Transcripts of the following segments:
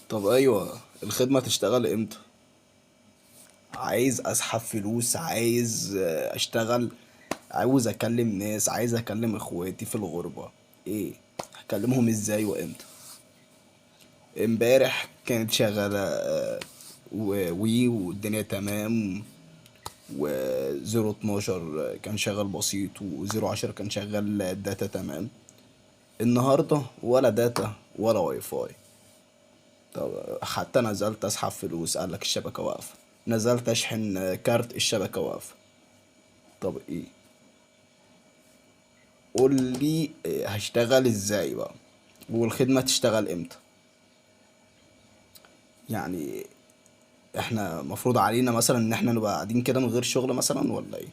طب ايوه، الخدمة تشتغل امتى؟ عايز اسحب فلوس، عايز اشتغل، عاوز اكلم ناس، عايز اكلم اخواتي في الغربة. ايه؟ هكلمهم ازاي وامتى؟ امبارح كانت شغالة وي والدنيا تمام. وزيرو 12 كان شغال بسيط، وزيرو 10 كان شغال داتا تمام. النهاردة ولا داتا ولا واي فاي. طب حتى نزلت اسحب فلوس قالك الشبكة واقفة، نزلت اشحن كارت الشبكة واقفة. طب ايه؟ قول لي إيه هشتغل ازاي بقى؟ والخدمة تشتغل امتى؟ يعني احنا مفروض علينا مثلا ان احنا نبقى قاعدين كده من غير شغل مثلا ولا ايه؟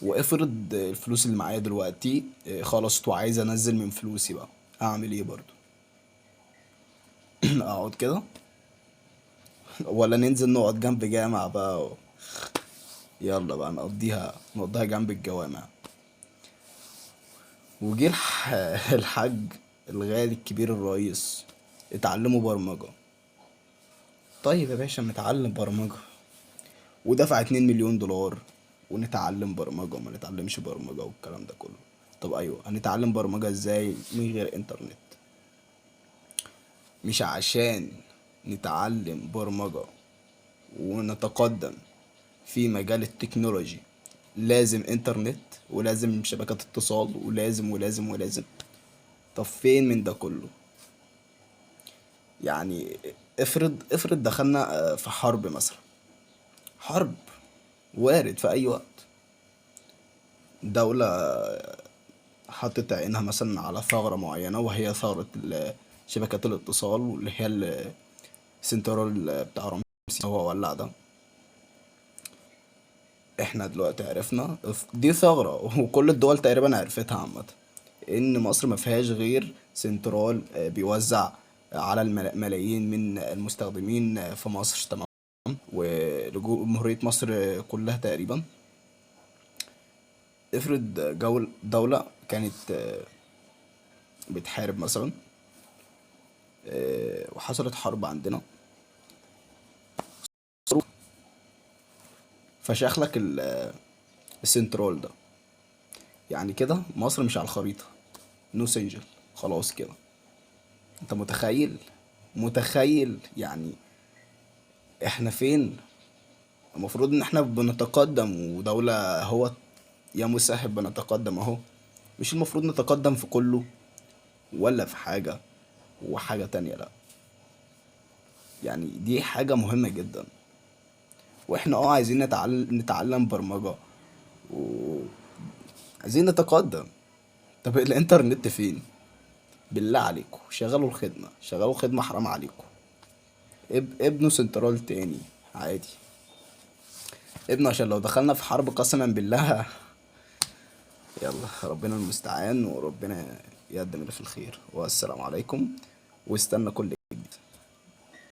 وافرض الفلوس اللي معايا دلوقتي إيه، خلصت وعايز انزل من فلوسي بقى، اعمل ايه برضو؟ اقعد كده؟ ولا ننزل نقعد جنب جامع بقى يلا بقى نقضيها جنب الجوامع. وجه الحاج الغالي الكبير الرئيس، اتعلموا برمجة. طيب يا باشا نتعلم برمجة، ودفع 2 مليون دولار، ونتعلم برمجة وما نتعلمش برمجة والكلام ده كله. طب ايوه، هنتعلم برمجة ازاي من غير انترنت؟ مش عشان نتعلم برمجة ونتقدم في مجال التكنولوجي لازم انترنت ولازم شبكات اتصال ولازم ولازم ولازم؟ طب فين من ده كله؟ يعني افرض دخلنا في حرب مثلا، حرب وارد في اي وقت. دولة حطت عينها مثلا على ثغرة معينة، وهي ثغرة شبكات الاتصال، واللي هي السنترال بتاع رمسيس هو ولع ده. احنا دلوقتي عرفنا دي ثغرة وكل الدول تقريبا عرفتها عامة، ان مصر ما فيهاش غير سنترال بيوزع على الملايين من المستخدمين في مصر، تمام؟ وجمهورية مصر كلها تقريبا. افرض دولة كانت بتحارب مثلا، وحصلت حرب عندنا، فشخلك السنترال ده، يعني كده مصر مش على الخريطة، نو سنجل، خلاص كده. انت متخيل يعني احنا فين؟ المفروض ان احنا بنتقدم ودولة هو يا مسهب بنتقدم اهو. مش المفروض نتقدم في كله ولا في حاجة وحاجة تانية؟ لا، يعني دي حاجة مهمة جدا. واحنا عايزين نتعلم برمجة وعايزين نتقدم. طب الانترنت فين؟ بالله عليكم شغلوا الخدمة حرام عليكم. ابنوا سنترال تاني عادي، ابنوا عشان لو دخلنا في حرب قسما بالله. يلا ربنا المستعان، وربنا يقدم اللي في الخير، والسلام عليكم. واستنى كل